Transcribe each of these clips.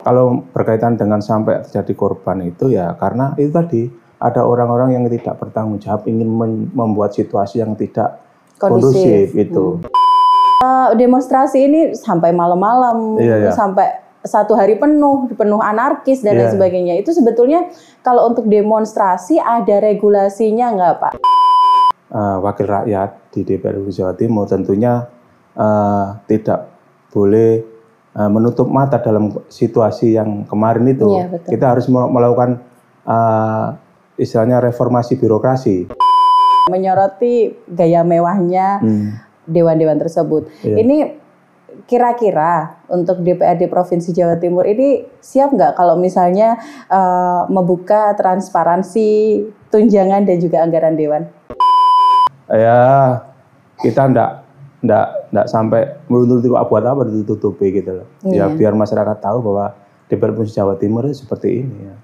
Kalau berkaitan dengan sampai terjadi korban itu ya karena itu tadi ada orang-orang yang tidak bertanggung jawab ingin membuat situasi yang tidak kondusif itu. Demonstrasi ini sampai malam-malam, sampai 1 hari penuh anarkis dan lain sebagainya. Itu sebetulnya kalau untuk demonstrasi ada regulasinya nggak, Pak? Wakil rakyat di DPRD Jawa Timur tentunya tidak boleh menutup mata dalam situasi yang kemarin itu. Kita harus melakukan istilahnya reformasi birokrasi. Menyoroti gaya mewahnya dewan-dewan tersebut. Ini kira-kira untuk DPRD Provinsi Jawa Timur ini siap nggak kalau misalnya membuka transparansi tunjangan dan juga anggaran dewan? Ya, kita enggak sampai menutup buat apa ditutupi gitu loh. Ya biar masyarakat tahu bahwa DPRD Provinsi Jawa Timur itu seperti ini ya.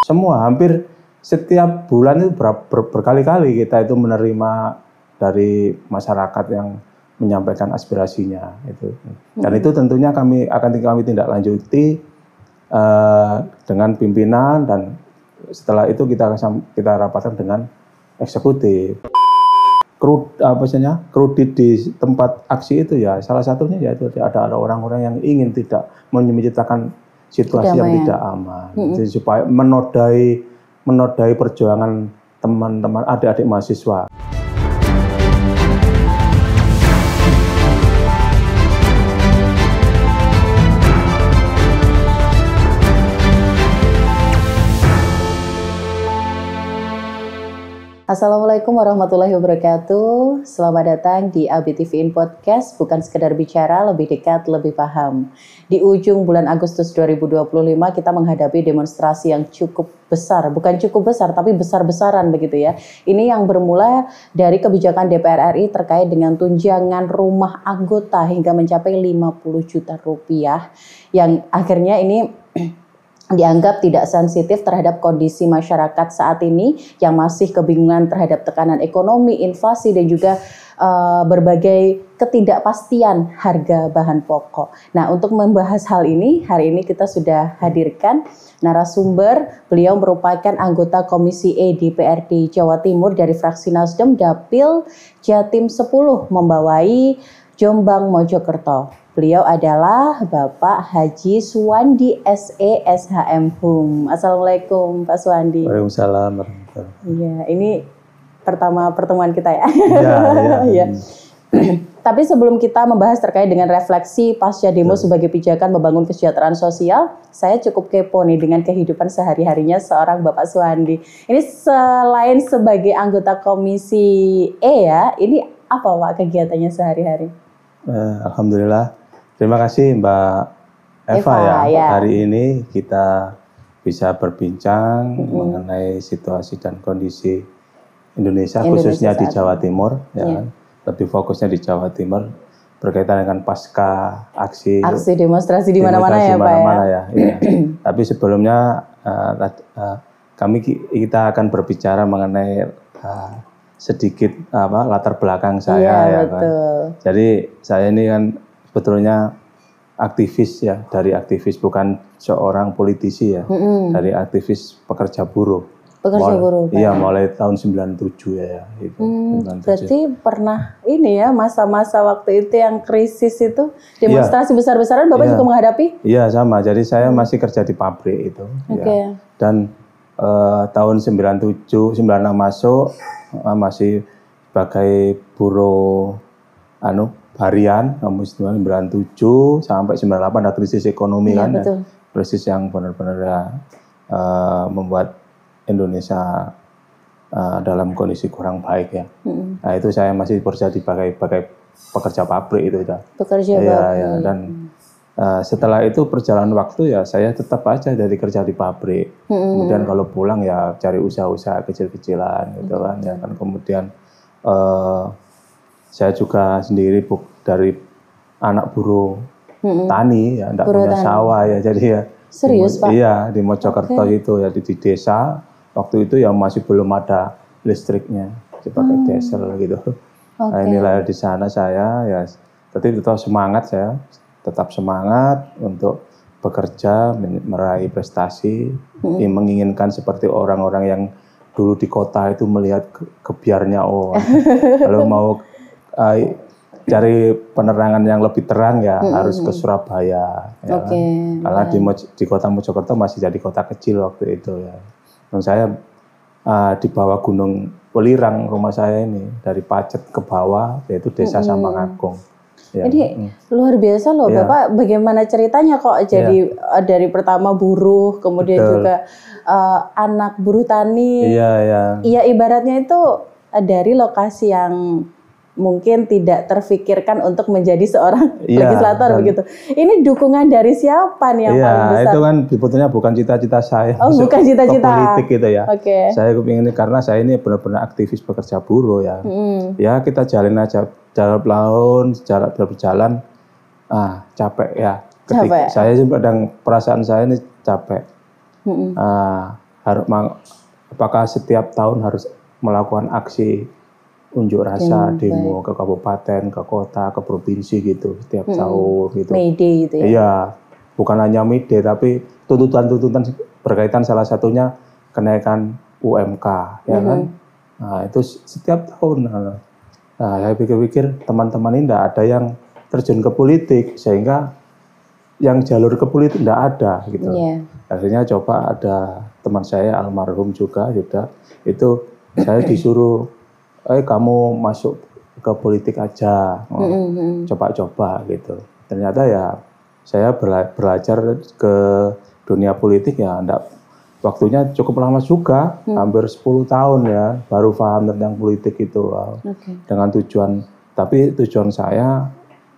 Semua hampir setiap bulan itu berkali-kali kita itu menerima dari masyarakat yang menyampaikan aspirasinya itu. Dan itu tentunya kami tindak lanjuti dengan pimpinan dan setelah itu kita rapatkan dengan eksekutif. Kredit di tempat aksi itu ya salah satunya yaitu ada orang-orang yang ingin tidak menciptakan situasi yang tidak aman, jadi supaya menodai perjuangan teman-teman adik-adik mahasiswa. Assalamualaikum warahmatullahi wabarakatuh. Selamat datang di ABTV Podcast, bukan sekedar bicara, lebih dekat, lebih paham. Di ujung bulan Agustus 2025 kita menghadapi demonstrasi yang cukup besar, bukan cukup besar tapi besar-besaran begitu ya. Ini yang bermula dari kebijakan DPR RI terkait dengan tunjangan rumah anggota hingga mencapai 50 juta rupiah yang akhirnya ini dianggap tidak sensitif terhadap kondisi masyarakat saat ini yang masih kebingungan terhadap tekanan ekonomi, inflasi dan juga berbagai ketidakpastian harga bahan pokok. Nah, untuk membahas hal ini, hari ini kita sudah hadirkan narasumber. Beliau merupakan anggota Komisi E DPRD Jawa Timur dari fraksi Nasdem Dapil Jatim 10 membawai Jombang Mojokerto. Beliau adalah Bapak Haji Suwandi SE SHM Hum. Assalamualaikum Pak Suwandi. Waalaikumsalam. Iya, ini pertama pertemuan kita ya. Iya. Tapi sebelum kita membahas terkait dengan refleksi pasca demo sebagai pijakan membangun kesejahteraan sosial, saya cukup kepo nih dengan kehidupan sehari-harinya seorang Bapak Suwandi. Ini selain sebagai anggota Komisi E ya, ini apa Pak kegiatannya sehari-hari? Alhamdulillah. Terima kasih Mbak Eva ya. Hari ini kita bisa berbincang mengenai situasi dan kondisi Indonesia khususnya di Jawa Timur, ya kan? Lebih fokusnya di Jawa Timur berkaitan dengan pasca aksi demonstrasi di mana-mana ya Pak ya. Tapi sebelumnya kita akan berbicara mengenai sedikit latar belakang saya betul. Kan. Jadi saya ini kan sebetulnya aktivis ya, dari aktivis bukan seorang politisi ya, dari aktivis pekerja buruh. Iya, mulai tahun 97 ya. Itu, 97. Berarti pernah ini ya masa-masa waktu itu yang krisis itu demonstrasi besar-besaran Bapak juga menghadapi? Iya sama, jadi saya masih kerja di pabrik itu. Ya. Dan tahun 97, 96 masuk masih sebagai buruh harian, 97 sampai 98 ada krisis ekonomi kan, krisis yang benar-benar membuat Indonesia dalam kondisi kurang baik ya. Nah itu saya masih bekerja sebagai pekerja pabrik itu ya. Ya. Dan setelah itu perjalanan waktu ya saya tetap aja dari kerja di pabrik. Kemudian kalau pulang ya cari usaha-usaha kecil-kecilan gitu kan ya kan. Kemudian saya juga sendiri dari anak buruh tani ya, enggak punya sawah ya, jadi ya. Serius Pak? Iya, di Mojokerto itu ya di desa. Waktu itu ya masih belum ada listriknya, pakai diesel gitu. Nah inilah di sana saya ya, tetap semangat untuk bekerja, meraih prestasi, menginginkan seperti orang-orang yang dulu di kota itu melihat kebiarnya, kalau mau cari penerangan yang lebih terang ya harus ke Surabaya, ya kan? Karena di kota Mojokerto masih jadi kota kecil waktu itu ya. Dan saya di bawah Gunung Welirang rumah saya ini, dari Pacet ke bawah yaitu Desa Samangagung. Ya. Jadi luar biasa loh Bapak, bagaimana ceritanya kok jadi dari pertama buruh, kemudian juga anak buruh tani. Iya, ibaratnya itu dari lokasi yang mungkin tidak terfikirkan untuk menjadi seorang legislator begitu. Ini dukungan dari siapa nih yang paling besar? Itu kan sebetulnya bukan cita-cita saya. Bukan cita-cita politik gitu ya. Saya kepingin karena saya ini benar-benar aktivis pekerja buruh ya. Ya kita jalin aja jalan tahun, berjalan. Capek ya. Ketika saya sedang perasaan saya ini capek. Apakah setiap tahun harus melakukan aksi unjuk rasa, demo ke kabupaten, ke kota, ke provinsi gitu setiap tahun gitu. May Day gitu ya? Iya, bukan hanya May Day tapi tuntutan-tuntutan berkaitan salah satunya kenaikan UMK, ya kan? Nah itu setiap tahun. Nah saya pikir-pikir teman-teman ini tidak ada yang terjun ke politik sehingga yang jalur ke politik tidak ada gitu. Akhirnya coba ada teman saya almarhum juga itu saya disuruh kamu masuk ke politik aja, coba-coba gitu. Ternyata ya saya belajar ke dunia politik ya waktunya cukup lama juga, hampir 10 tahun ya, baru paham tentang politik itu. Dengan tujuan saya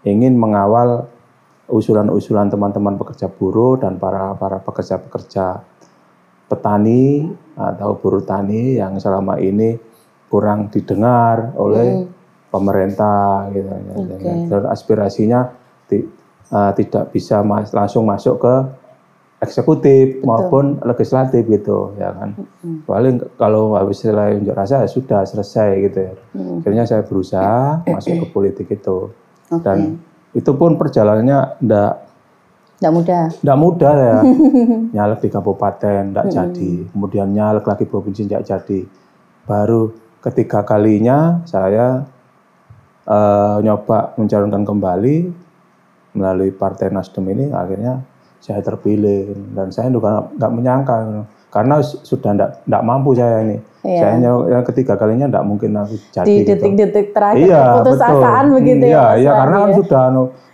ingin mengawal usulan-usulan teman-teman pekerja buruh dan para pekerja-pekerja petani atau buruh tani yang selama ini kurang didengar oleh pemerintah gitu. Dan aspirasinya tidak bisa langsung masuk ke eksekutif maupun legislatif gitu ya kan. Paling kalau habis selesai unjuk rasa ya sudah selesai gitu ya. Akhirnya saya berusaha masuk ke politik itu. Dan itu pun perjalanannya enggak mudah ya. Nyalek di kabupaten enggak jadi, kemudian nyalek lagi provinsi enggak jadi. Baru ketiga kalinya saya nyoba mencalonkan kembali melalui Partai Nasdem ini, akhirnya saya terpilih dan saya juga nggak menyangka karena sudah nggak mampu saya ini. Saya ketiga kalinya nggak mungkin aku jadi. Di detik-detik terakhir putus asaan begitu ya. Iya, karena kan sudah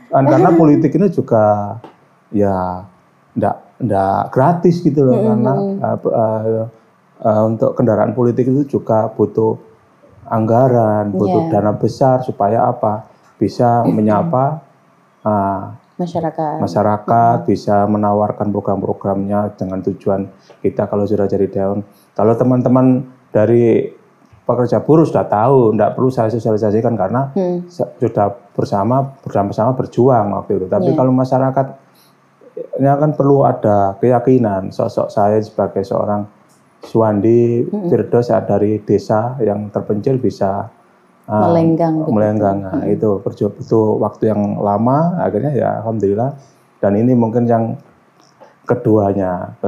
karena politik ini juga ya nggak gratis gitu loh, karena untuk kendaraan politik itu juga butuh anggaran, butuh dana besar supaya apa? Bisa menyapa masyarakat, bisa menawarkan program-programnya dengan tujuan kita kalau sudah jadi dewan. Kalau teman-teman dari pekerja buruh sudah tahu, tidak perlu saya sosialisasikan karena sudah bersama-sama berjuang waktu itu. Tapi kalau masyarakat ini kan perlu ada keyakinan sosok saya sebagai seorang Suwandi Firdaus dari desa yang terpencil bisa melenggang. Nah, itu butuh waktu yang lama, akhirnya ya alhamdulillah. Dan ini mungkin yang kedua ya.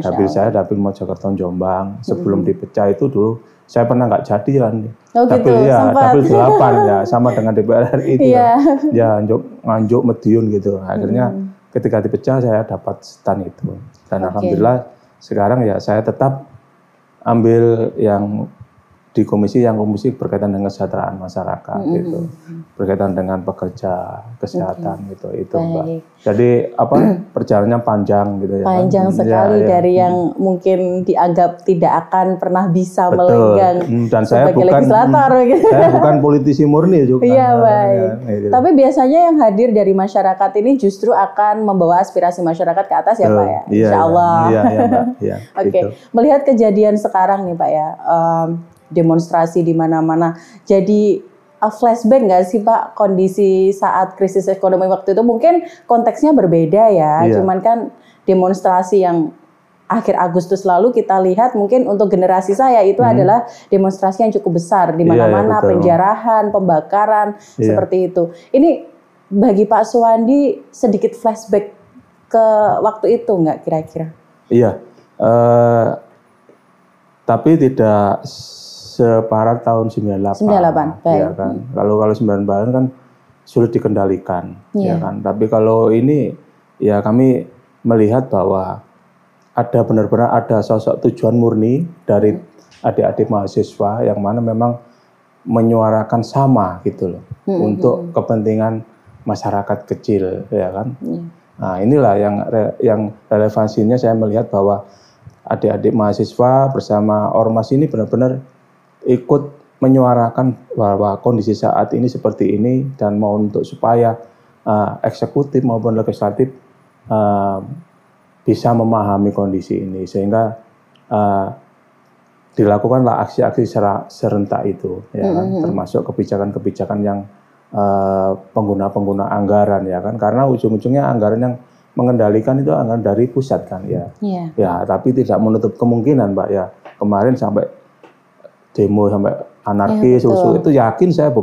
Dapil saya Dapil Mojokerto Jombang. Sebelum dipecah itu dulu saya pernah nggak jadi kan. Dapil 8 ya, sama dengan DPR RI itu ya Nganjuk Madiun gitu. Akhirnya ketika dipecah saya dapat stand itu. Dan alhamdulillah sekarang ya saya tetap ambil yang di komisi berkaitan dengan kesejahteraan masyarakat gitu, berkaitan dengan pekerja kesehatan gitu itu Mbak. Jadi perjalanannya panjang gitu ya. Panjang sekali dari yang mungkin dianggap tidak akan pernah bisa melenggang dan saya sebagai legislator gitu. Saya bukan politisi murni juga. Iya baik. Gitu. Tapi biasanya yang hadir dari masyarakat ini justru akan membawa aspirasi masyarakat ke atas ya Pak ya. Insya Allah. Iya Mbak. Oke. Gitu. Melihat kejadian sekarang nih Pak ya. Demonstrasi di mana-mana. Jadi flashback nggak sih Pak kondisi saat krisis ekonomi waktu itu? Mungkin konteksnya berbeda ya. Cuman kan demonstrasi yang akhir Agustus lalu kita lihat mungkin untuk generasi saya itu adalah demonstrasi yang cukup besar di mana-mana, penjarahan, pembakaran seperti itu. Ini bagi Pak Suwandi sedikit flashback ke waktu itu nggak kira-kira? Iya, tapi tidak separah tahun 98. 98, baik. Ya kan. Kalau 98 kan sulit dikendalikan, ya kan. Tapi kalau ini ya kami melihat bahwa ada benar-benar ada sosok tujuan murni dari adik-adik mahasiswa yang mana memang menyuarakan sama gitu loh untuk kepentingan masyarakat kecil, ya kan. Nah, inilah yang relevansinya saya melihat bahwa adik-adik mahasiswa bersama ormas ini benar-benar ikut menyuarakan bahwa kondisi saat ini seperti ini dan mau untuk supaya eksekutif maupun legislatif bisa memahami kondisi ini sehingga dilakukanlah aksi-aksi serentak itu, ya kan, termasuk kebijakan-kebijakan yang pengguna anggaran, ya kan, karena ujung-ujungnya anggaran yang mengendalikan itu anggaran dari pusat kan, ya. Ya, tapi tidak menutup kemungkinan, Mbak, ya, kemarin sampai demo sampai anarkis, itu yakin saya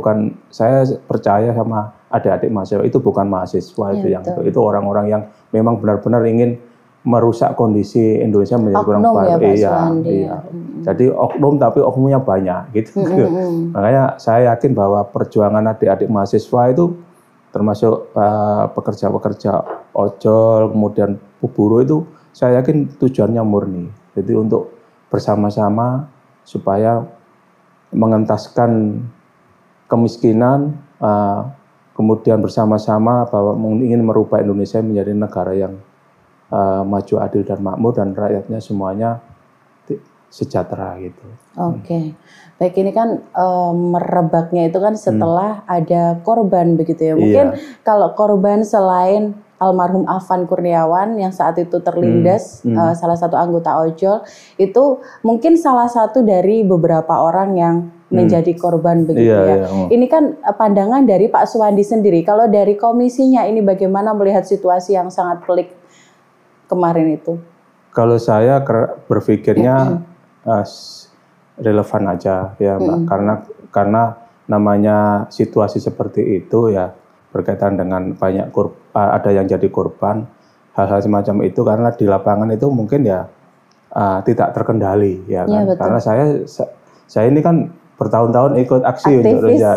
percaya sama adik-adik mahasiswa itu bukan mahasiswa itu yang itu orang-orang yang memang benar-benar ingin merusak kondisi Indonesia menjadi kurang baik. Iya. Jadi oknum tapi oknumnya banyak gitu. Makanya saya yakin bahwa perjuangan adik-adik mahasiswa itu termasuk pekerja-pekerja ojol kemudian buruh itu saya yakin tujuannya murni. Jadi untuk bersama-sama supaya mengentaskan kemiskinan, kemudian bersama-sama bahwa ingin merubah Indonesia menjadi negara yang maju, adil dan makmur dan rakyatnya semuanya sejahtera gitu. Oke. Baik, ini kan merebaknya itu kan setelah ada korban begitu ya. Mungkin kalau korban selain almarhum Afan Kurniawan yang saat itu terlindas salah satu anggota ojol, itu mungkin salah satu dari beberapa orang yang menjadi korban begitu ya. Ini kan pandangan dari Pak Suwandi sendiri. Kalau dari komisinya ini bagaimana melihat situasi yang sangat pelik kemarin itu? Kalau saya berpikirnya relevan aja ya, Mbak. Karena namanya situasi seperti itu ya berkaitan dengan banyak ada yang jadi korban, hal-hal semacam itu karena di lapangan itu mungkin ya tidak terkendali ya kan. Karena saya ini kan bertahun-tahun ikut aksi unjuk rasa,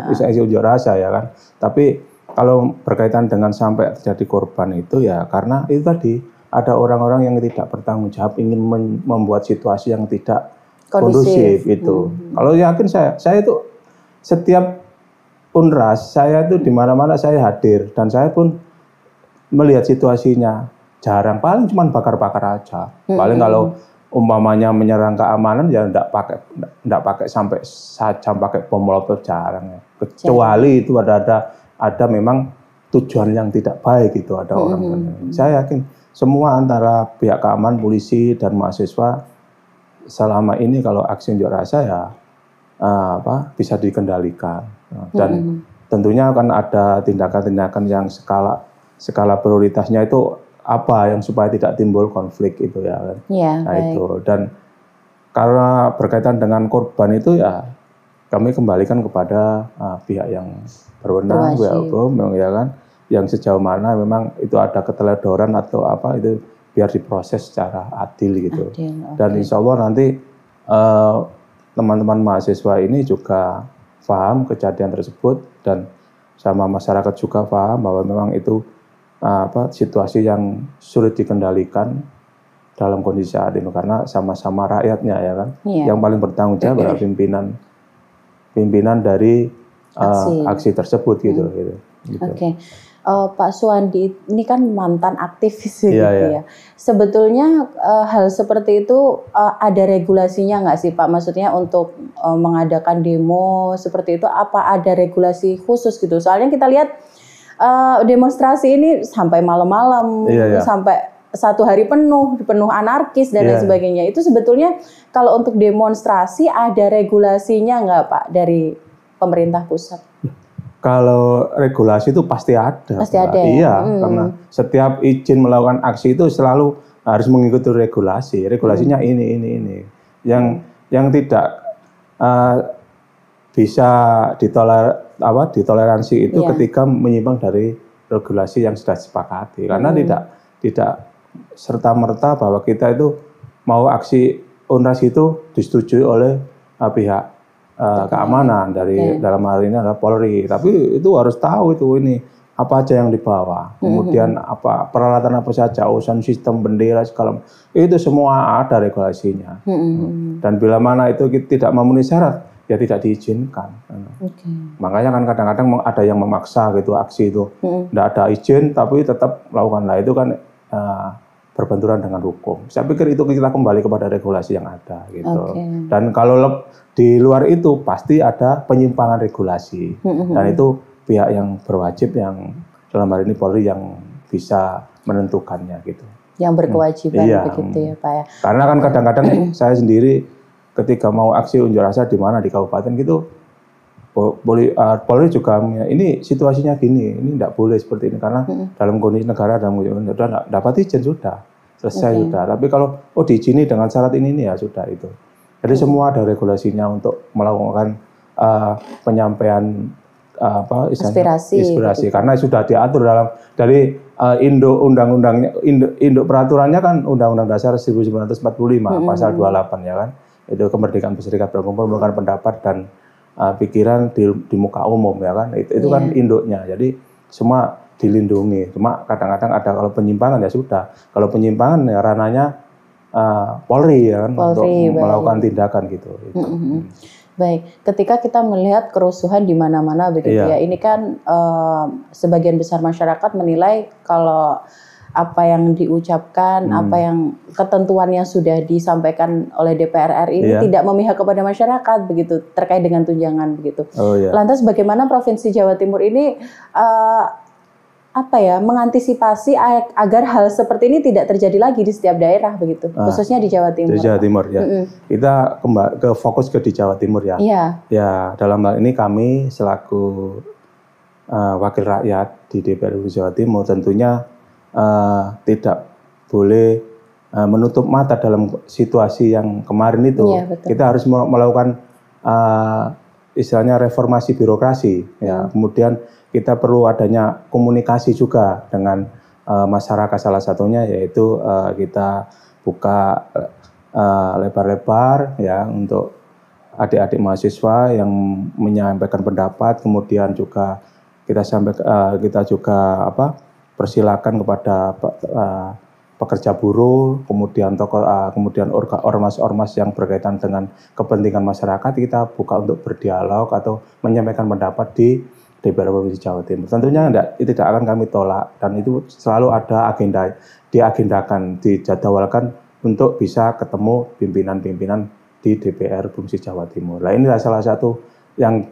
aksi unjuk rasa ya kan. Tapi kalau berkaitan dengan sampai terjadi korban itu ya karena itu tadi ada orang-orang yang tidak bertanggung jawab ingin membuat situasi yang tidak kondusif itu. Kalau yakin saya itu setiap Unras, saya itu di mana-mana saya hadir dan saya pun melihat situasinya jarang, paling cuma bakar-bakar aja. Paling kalau umpamanya menyerang keamanan ya enggak pakai sampai sajam pakai bom molotov jarang ya. Kecuali itu ada memang tujuan yang tidak baik itu ada orang. Saya yakin semua antara pihak keamanan, polisi dan mahasiswa selama ini kalau aksi unjuk rasa ya bisa dikendalikan. Dan tentunya akan ada tindakan-tindakan yang skala prioritasnya itu apa yang supaya tidak timbul konflik itu ya kan. Itu dan karena berkaitan dengan korban itu ya kami kembalikan kepada pihak yang berwenang, pihak hukum ya kan, yang sejauh mana memang itu ada keteledoran atau apa itu biar diproses secara adil gitu. Dan insya Allah nanti teman-teman mahasiswa ini juga paham kejadian tersebut dan sama masyarakat juga paham bahwa memang itu situasi yang sulit dikendalikan dalam kondisi saat ini karena sama-sama rakyatnya ya kan yang paling bertanggung jawab adalah pimpinan dari aksi tersebut gitu. Oke. Pak Suwandi ini kan mantan aktivis gitu ya. Sebetulnya hal seperti itu ada regulasinya nggak sih Pak? Maksudnya untuk mengadakan demo seperti itu apa ada regulasi khusus gitu? Soalnya kita lihat demonstrasi ini sampai malam-malam, sampai satu hari penuh anarkis dan lain sebagainya. Itu sebetulnya kalau untuk demonstrasi ada regulasinya nggak Pak dari pemerintah pusat? Kalau regulasi itu pasti ada. Pasti ada. Iya, karena setiap izin melakukan aksi itu selalu harus mengikuti regulasi. Regulasinya ini. Yang tidak bisa ditoleransi itu ketika menyimpang dari regulasi yang sudah disepakati. Karena tidak serta-merta bahwa kita itu mau aksi unras itu disetujui oleh pihak keamanan dari dalam hal ini adalah Polri. Tapi itu harus tahu itu ini apa aja yang dibawa, kemudian apa peralatan apa saja, sound system, bendera segala itu semua ada regulasinya. Dan bila mana itu tidak memenuhi syarat, ya tidak diizinkan. Makanya kan kadang-kadang ada yang memaksa gitu aksi itu, tidak ada izin tapi tetap melakukan. Nah itu kan berbenturan dengan hukum. Saya pikir itu kita kembali kepada regulasi yang ada gitu. Dan kalau di luar itu pasti ada penyimpangan regulasi. Dan itu pihak yang berwajib yang dalam hal ini Polri yang bisa menentukannya gitu. Yang berkewajiban begitu ya Pak ya. Karena kan kadang-kadang saya sendiri ketika mau aksi unjuk rasa di mana di kabupaten gitu, Polri juga ini situasinya gini, ini tidak boleh seperti ini karena dalam kondisi negara sudah dapat izin sudah selesai sudah. Tapi kalau diizini dengan syarat ini ya sudah itu. Jadi semua ada regulasinya untuk melakukan penyampaian aspirasi karena sudah diatur dalam dari induk undang-undangnya induk peraturannya kan Undang-Undang Dasar 1945 pasal 28 ya kan, itu kemerdekaan berserikat berkumpul melakukan pendapat dan pikiran di muka umum ya kan, itu kan induknya, jadi semua dilindungi. Cuma kadang-kadang ada kalau penyimpangan ya sudah, kalau penyimpangan ya ranahnya Polri ya kan, untuk melakukan tindakan gitu. Baik, ketika kita melihat kerusuhan di mana-mana begitu ya, ini kan sebagian besar masyarakat menilai kalau apa yang diucapkan, apa yang ketentuan yang sudah disampaikan oleh DPR RI ini tidak memihak kepada masyarakat begitu terkait dengan tunjangan begitu. Lantas bagaimana Provinsi Jawa Timur ini mengantisipasi agar hal seperti ini tidak terjadi lagi di setiap daerah begitu, khususnya di Jawa Timur. Di Jawa Timur ya. Kita fokus ke di Jawa Timur ya. Ya, dalam hal ini kami selaku wakil rakyat di DPR Jawa Timur tentunya tidak boleh menutup mata dalam situasi yang kemarin itu. Kita harus melakukan istilahnya reformasi birokrasi ya. Kemudian kita perlu adanya komunikasi juga dengan masyarakat, salah satunya yaitu kita buka lebar-lebar ya untuk adik-adik mahasiswa yang menyampaikan pendapat, kemudian juga kita juga persilakan kepada pekerja buruh, kemudian ormas-ormas yang berkaitan dengan kepentingan masyarakat, kita buka untuk berdialog atau menyampaikan pendapat di DPR Provinsi Jawa Timur. Tentunya tidak akan kami tolak, dan itu selalu ada diagendakan, dijadwalkan untuk bisa ketemu pimpinan-pimpinan di DPR Provinsi Jawa Timur. Nah, inilah salah satu yang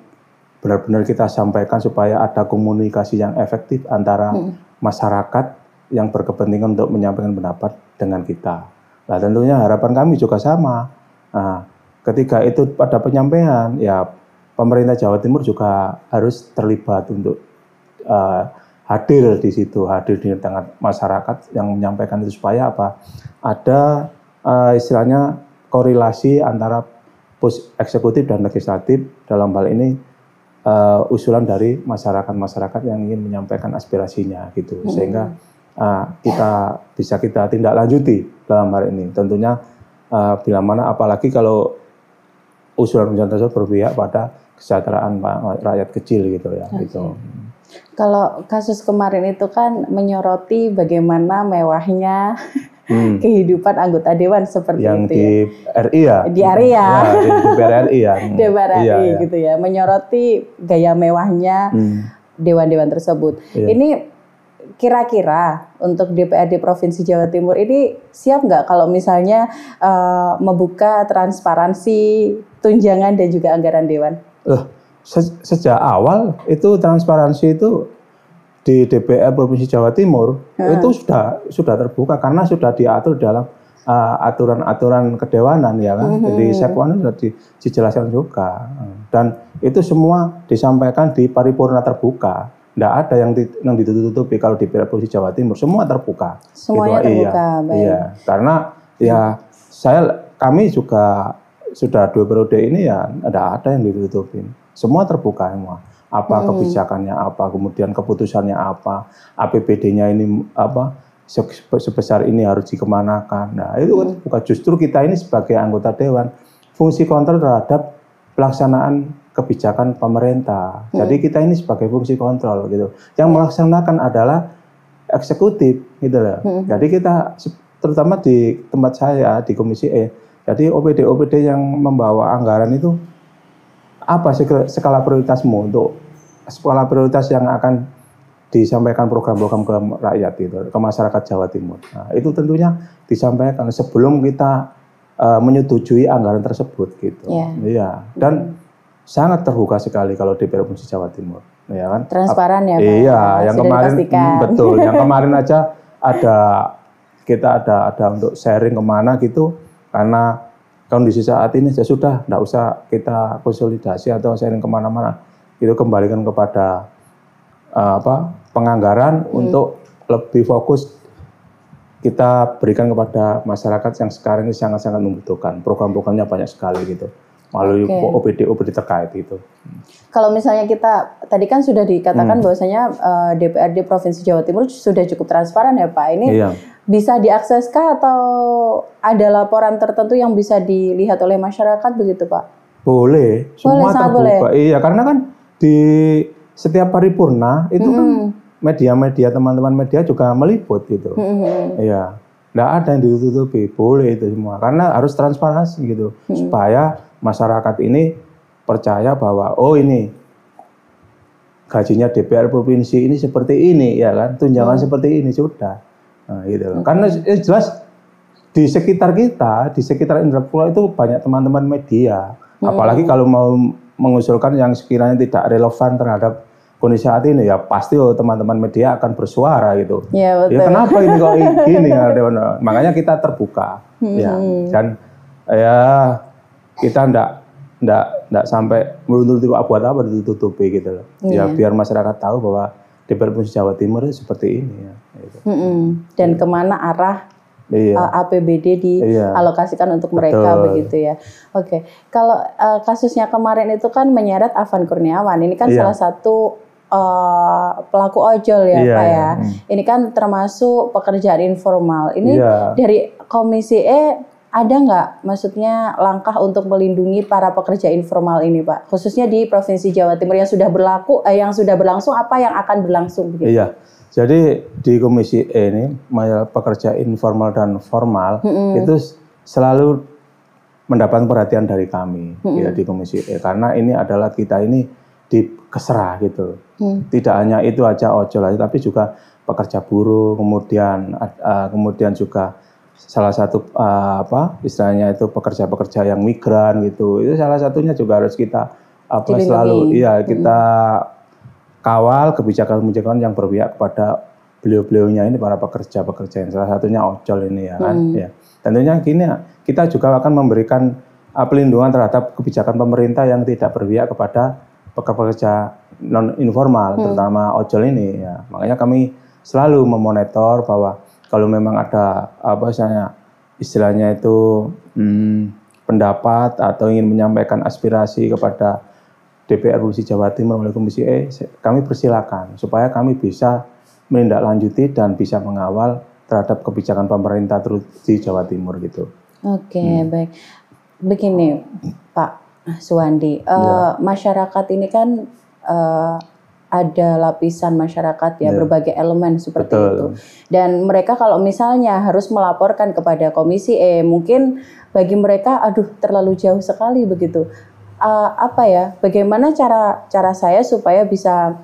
benar-benar kita sampaikan supaya ada komunikasi yang efektif antara masyarakat yang berkepentingan untuk menyampaikan pendapat dengan kita. Nah, tentunya harapan kami juga sama. Nah, ketika itu pada penyampaian, ya pemerintah Jawa Timur juga harus terlibat untuk hadir di situ, hadir di tengah masyarakat yang menyampaikan itu supaya ada istilahnya korelasi antara eksekutif dan legislatif dalam hal ini usulan dari masyarakat yang ingin menyampaikan aspirasinya gitu, sehingga kita tindak lanjuti dalam hal ini. Tentunya bila mana apalagi kalau usulan tersebut berpihak pada kesejahteraan rakyat kecil gitu ya. Gitu. Kalau kasus kemarin itu kan menyoroti bagaimana mewahnya kehidupan anggota dewan seperti yang itu di RI ya. Di RI ya. Di DPR RI ya. DPR RI gitu ya, menyoroti gaya mewahnya dewan-dewan tersebut. Ini kira-kira untuk DPRD Provinsi Jawa Timur ini siap nggak kalau misalnya membuka transparansi tunjangan dan juga anggaran dewan? Sejak awal itu transparansi itu di DPR Provinsi Jawa Timur itu sudah terbuka karena sudah diatur dalam aturan-aturan kedewanan ya kan. Jadi sekwan sudah dijelaskan juga, dan itu semua disampaikan di paripurna terbuka. Tidak ada yang ditutup-tutupi. Kalau di DPR Provinsi Jawa Timur semua terbuka. Semuanya gitu, terbuka. Baik. Iya, karena ya kami juga sudah 2 periode ini ya tidak ada yang ditutupin. Semua terbuka semua. apa kebijakannya apa, kemudian keputusannya apa, APBD-nya ini apa, sebesar ini harus dikemanakan. Nah itu kan bukan, justru kita ini sebagai anggota dewan fungsi kontrol terhadap pelaksanaan kebijakan pemerintah. Jadi kita ini sebagai fungsi kontrol gitu. Yang melaksanakan adalah eksekutif gitu loh. Jadi kita terutama di tempat saya di Komisi E, jadi OPD yang membawa anggaran itu apa skala prioritasmu untuk skala prioritas yang akan disampaikan program-program ke rakyat itu, ke masyarakat Jawa Timur. Nah, itu tentunya disampaikan sebelum kita menyetujui anggaran tersebut gitu. Iya. Dan sangat terbuka sekali kalau DPR Provinsi Jawa Timur. Ya kan? Transparan ya Pak? Iya, yang kemarin betul. Yang kemarin aja kita ada untuk sharing kemana gitu, karena kondisi saat ini ya sudah, tidak usah kita konsolidasi atau sharing kemana-mana. Itu kembalikan kepada penganggaran untuk lebih fokus kita berikan kepada masyarakat yang sekarang ini sangat-sangat membutuhkan. Program-programnya banyak sekali gitu. Melalui OPD terkait itu. Kalau misalnya kita tadi kan sudah dikatakan bahwasanya DPRD Provinsi Jawa Timur sudah cukup transparan ya Pak. Ini bisa diakseskah atau ada laporan tertentu yang bisa dilihat oleh masyarakat begitu Pak? Boleh, semua terbuka. Iya, karena kan di setiap paripurna itu kan media-media, teman-teman media juga meliput gitu. Iya. Nggak ada yang ditutupi, boleh itu semua. Karena harus transparansi gitu, supaya masyarakat ini percaya bahwa oh ini gajinya DPR provinsi ini seperti ini ya kan, tunjangan seperti ini sudah. Nah, gitu. Karena jelas di sekitar kita, di sekitar Indrapura itu banyak teman-teman media. Apalagi kalau mau mengusulkan yang sekiranya tidak relevan terhadap kondisi saat ini, ya pasti teman-teman media akan bersuara gitu. Ya, betul. Ya kenapa ini kok gini? Makanya kita terbuka. Ya, dan ya kita ndak sampai menutupi buat apa ditutupi gitu loh. Ya biar masyarakat tahu bahwa DPR Provinsi Jawa Timur itu seperti ini ya. Gitu. Dan kemana arah APBD dialokasikan untuk mereka begitu ya. Oke, kalau kasusnya kemarin itu kan menyeret Afan Kurniawan. Ini kan salah satu pelaku ojol ya Pak ya. Ini kan termasuk pekerjaan informal. Ini dari Komisi E ada nggak maksudnya langkah untuk melindungi para pekerja informal ini Pak? Khususnya di Provinsi Jawa Timur yang sudah yang sudah berlangsung, apa yang akan berlangsung begitu? Iya. Jadi di Komisi E ini pekerja informal dan formal itu selalu mendapat perhatian dari kami ya, di Komisi E, karena ini adalah kita ini dikeserah gitu. Tidak hanya itu aja ojol aja, tapi juga pekerja buruh, kemudian juga salah satu istilahnya itu pekerja-pekerja yang migran gitu. Itu salah satunya juga harus kita selalu kita kawal kebijakan-kebijakan yang berpihak kepada beliau-beliaunya ini, para pekerja-pekerja yang salah satunya ojol ini ya kan. Ya. Tentunya gini, kita juga akan memberikan pelindungan terhadap kebijakan pemerintah yang tidak berpihak kepada pekerja non informal, terutama ojol ini ya. Makanya kami selalu memonitor bahwa kalau memang ada istilahnya itu pendapat atau ingin menyampaikan aspirasi kepada DPR Provinsi Jawa Timur melalui Komisi E, kami persilakan supaya kami bisa menindaklanjuti dan bisa mengawal terhadap kebijakan pemerintah terus di Jawa Timur gitu. Oke, baik. Begini Pak Suwandi, masyarakat ini kan ada lapisan masyarakat ya, berbagai elemen seperti itu. Dan mereka kalau misalnya harus melaporkan kepada Komisi E, mungkin bagi mereka terlalu jauh sekali begitu. Bagaimana cara saya supaya bisa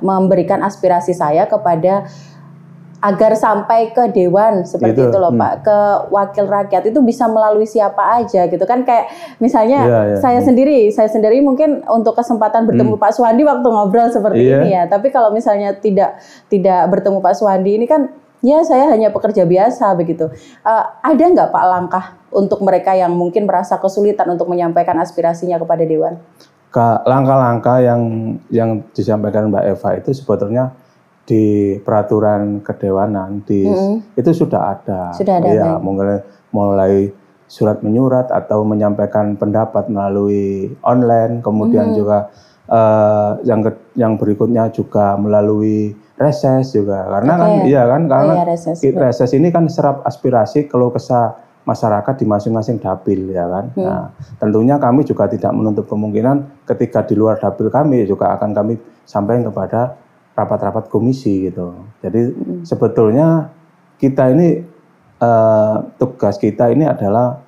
memberikan aspirasi saya kepada agar sampai ke dewan seperti itu loh Pak, ke wakil rakyat itu bisa melalui siapa aja gitu kan, kayak misalnya saya sendiri mungkin untuk kesempatan bertemu Pak Suwandi waktu ngobrol seperti ini ya, tapi kalau misalnya tidak bertemu Pak Suwandi ini kan ya saya hanya pekerja biasa begitu. Ada nggak Pak langkah untuk mereka yang mungkin merasa kesulitan untuk menyampaikan aspirasinya kepada dewan? Langkah-langkah yang disampaikan Mbak Eva itu sebetulnya di peraturan kedewanan itu sudah ada. Sudah ada. Ya, mulai surat menyurat atau menyampaikan pendapat melalui online, kemudian juga yang berikutnya juga melalui reses juga, karena karena reses ini kan serap aspirasi keluh kesah masyarakat di masing-masing dapil ya kan. Nah, tentunya kami juga tidak menutup kemungkinan ketika di luar dapil kami juga akan kami sampaikan kepada rapat-rapat komisi gitu. Jadi sebetulnya kita ini tugas kita ini adalah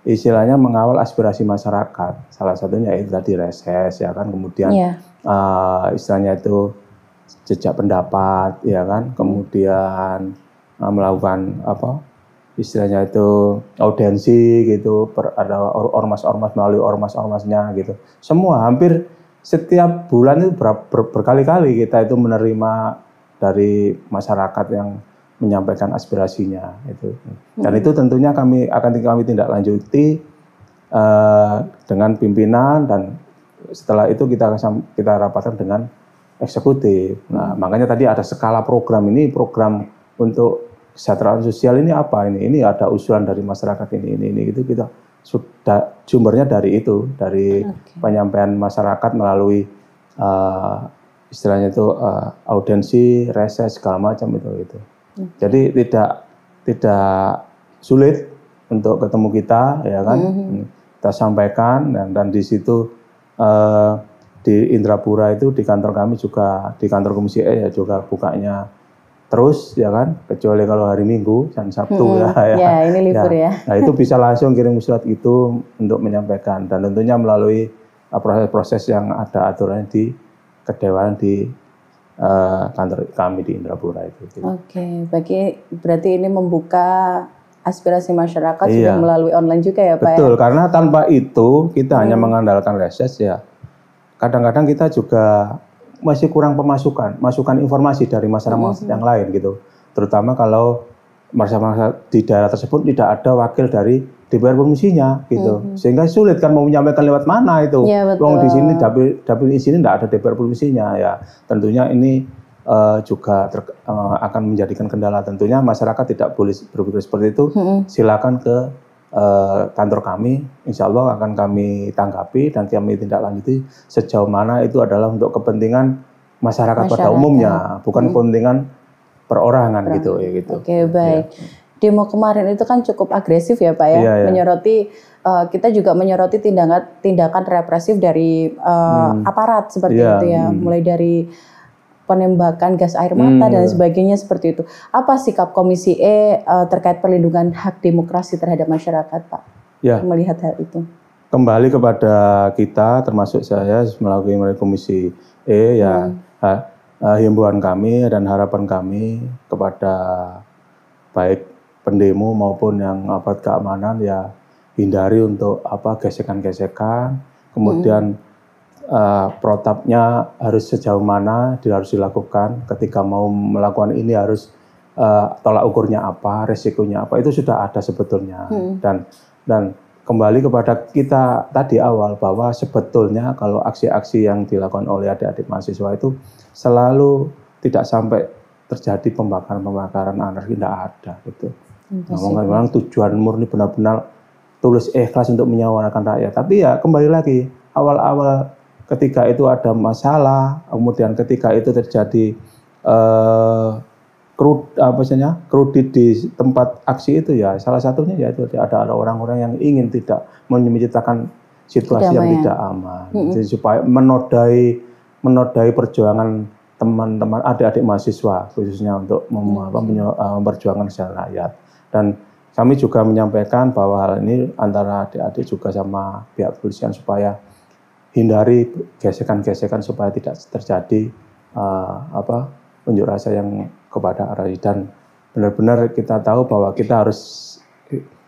istilahnya mengawal aspirasi masyarakat. Salah satunya itu tadi reses ya kan, kemudian istilahnya itu jejak pendapat ya kan, kemudian melakukan istilahnya itu audiensi gitu, ada ormas-ormas melalui ormas-ormasnya gitu. Semua hampir setiap bulan itu berkali-kali kita itu menerima dari masyarakat yang menyampaikan aspirasinya itu. Dan itu tentunya kami tindak lanjuti dengan pimpinan, dan setelah itu kita rapatkan dengan eksekutif. Nah, makanya tadi ada skala program untuk kesejahteraan sosial ini apa ini? Ini ada usulan dari masyarakat ini gitu, kita sudah sumbernya dari penyampaian masyarakat melalui istilahnya itu audiensi, reses segala macam itu. Jadi tidak sulit untuk ketemu kita ya kan. Kita sampaikan dan di situ di Indrapura itu di kantor kami juga, di kantor Komisi E ya juga bukanya terus ya kan, kecuali kalau hari Minggu dan Sabtu ya ini libur ya. Nah itu bisa langsung kirim surat itu untuk menyampaikan, dan tentunya melalui proses-proses yang ada aturannya di kedewanan di kantor kami di Indrapura itu. Oke, berarti ini membuka aspirasi masyarakat juga melalui online juga ya Pak? Betul, karena tanpa itu kita hanya mengandalkan reses ya. Kadang-kadang kita juga masih kurang masukan informasi dari masyarakat yang lain gitu. Terutama kalau masyarakat di daerah tersebut tidak ada wakil dari DPR provinsinya gitu. Sehingga sulit kan mau menyampaikan lewat mana itu. Ya, di sini dapil di sini tidak ada DPR provinsinya ya. Tentunya ini juga akan menjadikan kendala. Tentunya masyarakat tidak boleh berpikir seperti itu. Silakan ke kantor kami, insya Allah akan kami tanggapi dan kami tindak lanjuti sejauh mana itu adalah untuk kepentingan masyarakat pada umumnya, bukan kepentingan perorangan gitu ya gitu. Oke, baik. Demo kemarin itu kan cukup agresif ya Pak ya, menyoroti kita juga menyoroti tindakan represif dari aparat seperti itu ya, mulai dari penembakan gas air mata dan sebagainya seperti itu. Apa sikap Komisi E terkait perlindungan hak demokrasi terhadap masyarakat, Pak? Ya. Melihat hal itu. Kembali kepada kita, termasuk saya melalui Komisi E himbauan kami dan harapan kami kepada baik pendemo maupun yang aparat keamanan ya, hindari untuk gesekan-gesekan, kemudian protapnya harus sejauh mana harus dilakukan, ketika mau melakukan ini harus tolak ukurnya apa, resikonya apa, itu sudah ada sebetulnya. Dan kembali kepada kita tadi awal bahwa sebetulnya kalau aksi-aksi yang dilakukan oleh adik-adik mahasiswa itu selalu tidak sampai terjadi pembakaran anarki, tidak ada gitu. Memang tujuan murni benar-benar tulus ikhlas untuk menyuarakan rakyat. Tapi ya kembali lagi awal-awal ketika itu ada masalah, kemudian ketika itu terjadi krudit di tempat aksi itu ya, salah satunya yaitu ada orang-orang yang ingin tidak menciptakan situasi yang tidak aman, jadi supaya menodai perjuangan teman-teman adik-adik mahasiswa khususnya untuk memperjuangkan kesejahteraan rakyat. Dan kami juga menyampaikan bahwa hal ini antara adik-adik juga sama pihak kepolisian supaya hindari gesekan-gesekan supaya tidak terjadi unjuk rasa yang kepada rakyat. Dan benar-benar kita tahu bahwa kita harus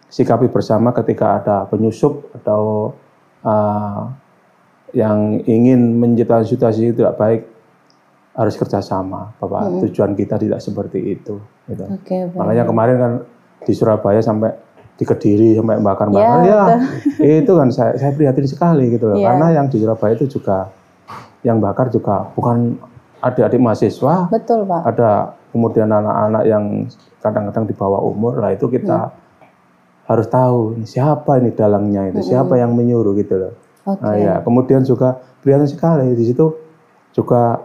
sikapi bersama ketika ada penyusup atau yang ingin menciptakan situasi tidak baik, harus kerjasama bahwa tujuan kita tidak seperti itu gitu. Makanya kemarin kan di Surabaya sampai di Kediri sampai bakar-bakar itu kan saya prihatin sekali gitu loh. Karena yang di Surabaya itu juga yang bakar juga bukan adik-adik mahasiswa. Betul, Pak. Ada kemudian anak-anak yang kadang-kadang di bawah umur lah, itu kita harus tahu ini siapa ini dalangnya itu, siapa yang menyuruh gitu loh. Nah, ya, kemudian juga kelihatan sekali di situ juga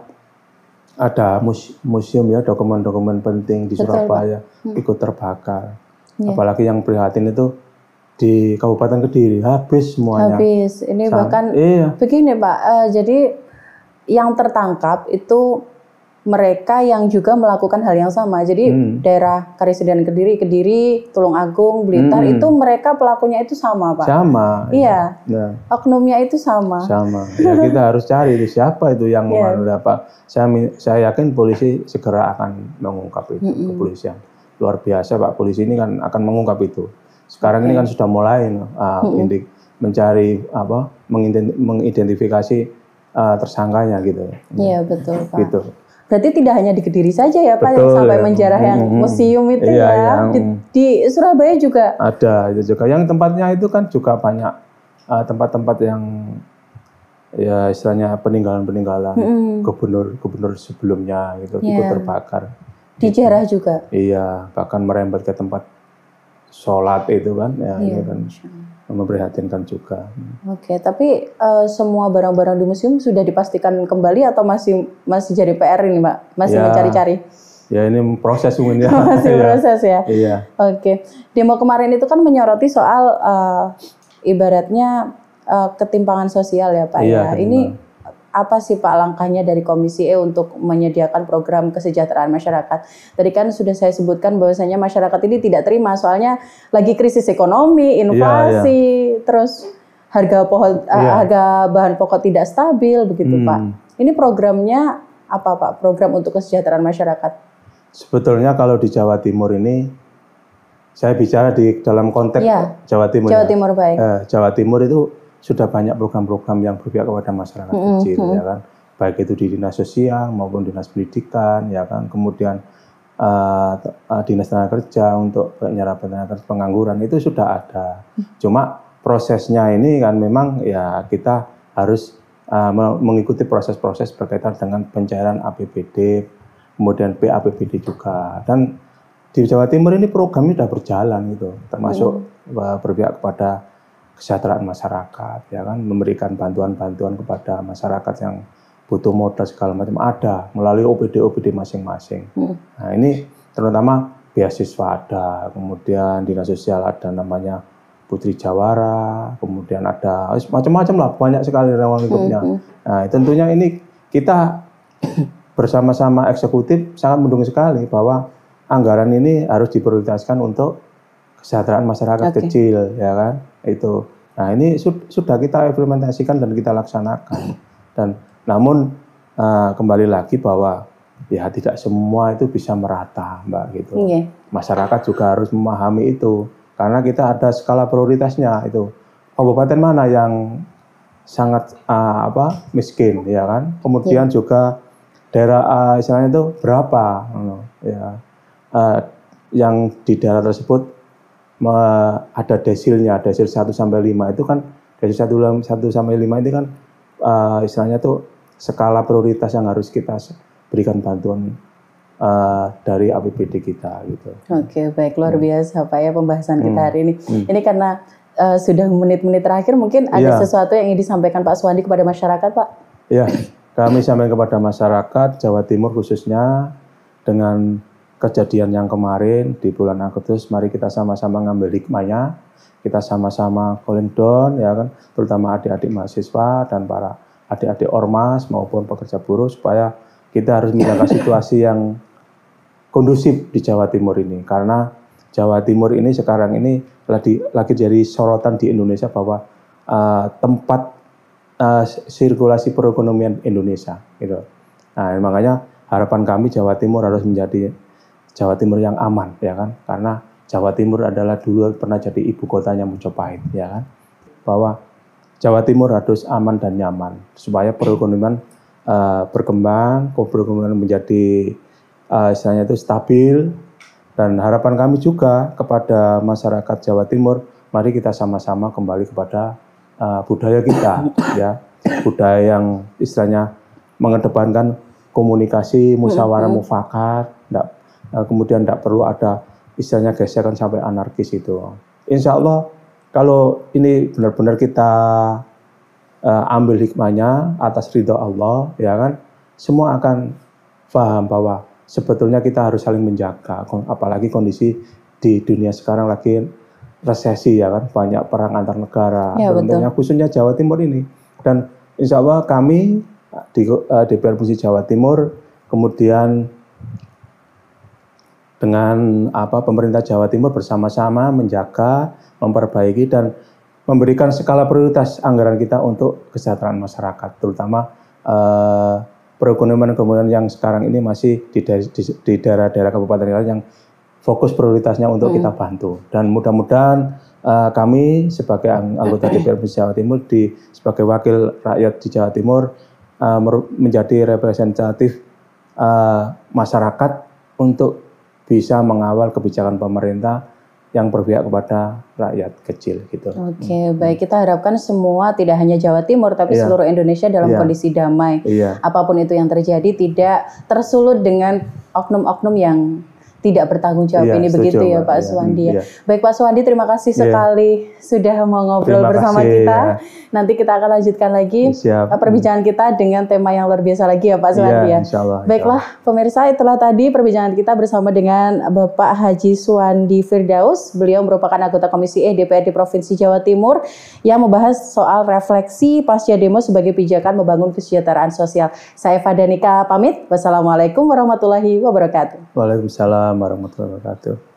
ada museum ya, dokumen-dokumen penting di Surabaya ikut terbakar. Apalagi yang prihatin itu di Kabupaten Kediri habis semuanya. Habis. Ini bahkan begini Pak, jadi yang tertangkap itu mereka yang juga melakukan hal yang sama. Jadi daerah Karisidenan Kediri, Tulungagung, Blitar itu mereka pelakunya itu sama, Pak. Sama. Iya. Nah. Oknumnya itu sama. Sama. Ya kita harus cari itu siapa itu yang mengandung apa. Saya yakin polisi segera akan mengungkap itu. Kepolisian luar biasa Pak. Polisi ini kan akan mengungkap itu. Sekarang ini kan sudah mulai mencari apa, mengidentifikasi tersangkanya gitu. Iya betul Pak. Gitu. Berarti tidak hanya di Kediri saja ya Pak, yang sampai menjarah yang museum itu ya. Di Surabaya juga ada itu juga. Yang tempatnya itu kan juga banyak tempat-tempat yang ya istilahnya peninggalan-peninggalan gubernur sebelumnya gitu ikut terbakar. Dijarah juga. Iya, bahkan merembet ke tempat sholat itu kan, ya ini kan memprihatinkan juga. Oke, tapi semua barang-barang di museum sudah dipastikan kembali atau masih jadi PR ini, Pak? Masih mencari-cari? Ya ini proses mungkin ya. Masih proses ya? Iya. Oke, demo kemarin itu kan menyoroti soal ibaratnya ketimpangan sosial ya Pak ya. Ini apa sih Pak langkahnya dari Komisi E untuk menyediakan program kesejahteraan masyarakat? Tadi kan sudah saya sebutkan bahwasanya masyarakat ini tidak terima soalnya lagi krisis ekonomi, inflasi, terus harga bahan pokok tidak stabil begitu Pak. Ini programnya apa Pak? Program untuk kesejahteraan masyarakat? Sebetulnya kalau di Jawa Timur ini, saya bicara di dalam konteks Jawa Timur. Jawa Timur baik. Jawa Timur itu sudah banyak program-program yang berpihak kepada masyarakat kecil, ya kan, baik itu di dinas sosial maupun dinas pendidikan, ya kan, kemudian dinas tenaga kerja untuk penyerapan tenaga kerja pengangguran itu sudah ada. Cuma prosesnya ini kan memang ya kita harus mengikuti proses-proses berkaitan dengan pencairan APBD, kemudian PAPBD juga. Dan di Jawa Timur ini programnya sudah berjalan itu, termasuk berpihak kepada kesejahteraan masyarakat, ya kan, memberikan bantuan-bantuan kepada masyarakat yang butuh modal segala macam ada melalui OPD masing-masing. Nah ini terutama beasiswa ada, kemudian dinas sosial ada namanya Putri Jawara, kemudian ada macam-macam lah, banyak sekali ruang lingkupnya. Nah tentunya ini kita bersama-sama eksekutif sangat mendukung sekali bahwa anggaran ini harus diprioritaskan untuk kesejahteraan masyarakat kecil, ya kan, itu. Nah ini sudah kita implementasikan dan kita laksanakan. Dan namun kembali lagi bahwa ya tidak semua itu bisa merata, Mbak, gitu. Masyarakat juga harus memahami itu karena kita ada skala prioritasnya itu. Kabupaten mana yang sangat miskin, ya kan? Kemudian juga daerah istilahnya itu berapa, ya, yang di daerah tersebut ada desilnya, desil 1 sampai 5 itu kan, desil 1 sampai 5 itu kan istilahnya tuh skala prioritas yang harus kita berikan bantuan dari APBD kita gitu. Oke, baik, luar biasa Pak ya pembahasan kita hari ini. Ini karena sudah menit-menit terakhir mungkin ada sesuatu yang ingin disampaikan Pak Suwandi kepada masyarakat Pak? Ya, kami sampaikan kepada masyarakat Jawa Timur khususnya dengan kejadian yang kemarin di bulan Agustus, mari kita sama-sama ngambil hikmahnya, kita sama-sama cooling down, ya kan, terutama adik-adik mahasiswa dan para adik-adik ormas maupun pekerja buruh supaya kita harus menjaga situasi yang kondusif di Jawa Timur ini, karena Jawa Timur ini sekarang ini lagi jadi sorotan di Indonesia bahwa tempat sirkulasi perekonomian Indonesia, gitu. Nah makanya harapan kami Jawa Timur harus menjadi Jawa Timur yang aman, ya kan, karena Jawa Timur adalah dulu pernah jadi ibu kotanya Mojopahit, ya kan, bahwa Jawa Timur harus aman dan nyaman supaya perekonomian berkembang, perekonomian menjadi istilahnya itu stabil. Dan harapan kami juga kepada masyarakat Jawa Timur, mari kita sama-sama kembali kepada budaya kita, ya, budaya yang istilahnya mengedepankan komunikasi, musyawarah, mufakat, kemudian tidak perlu ada istilahnya gesekan sampai anarkis itu. insya Allah kalau ini benar-benar kita ambil hikmahnya atas ridho Allah, ya kan, semua akan paham bahwa sebetulnya kita harus saling menjaga, apalagi kondisi di dunia sekarang lagi resesi, ya kan, banyak perang antar negara, tentunya khususnya Jawa Timur ini. Dan insya Allah kami di DPR Provinsi Jawa Timur, kemudian dengan pemerintah Jawa Timur bersama-sama menjaga, memperbaiki dan memberikan skala prioritas anggaran kita untuk kesejahteraan masyarakat, terutama perekonomian yang sekarang ini masih di daerah-daerah kabupaten yang fokus prioritasnya untuk kita bantu. Dan mudah-mudahan kami sebagai anggota DPR Provinsi Jawa Timur sebagai wakil rakyat di Jawa Timur menjadi representatif masyarakat untuk bisa mengawal kebijakan pemerintah yang berpihak kepada rakyat kecil gitu. Oke, baik, kita harapkan semua tidak hanya Jawa Timur tapi seluruh Indonesia dalam kondisi damai. Apapun itu yang terjadi tidak tersulut dengan oknum-oknum yang tidak bertanggung jawab ini, begitu ya Pak Suwandi. Baik Pak Suwandi, terima kasih sekali sudah mau ngobrol bersama kita. Nanti kita akan lanjutkan lagi perbincangan kita dengan tema yang luar biasa lagi ya Pak Suwandi ya. Baiklah pemirsa, itulah tadi perbincangan kita bersama dengan Bapak Haji Suwandi Firdaus. Beliau merupakan anggota Komisi E DPRD Provinsi Jawa Timur yang membahas soal refleksi pasca demo sebagai pijakan membangun kesejahteraan sosial. Saya Fadanika pamit. Wassalamualaikum warahmatullahi wabarakatuh. Waalaikumsalam warahmatullahi wabarakatuh.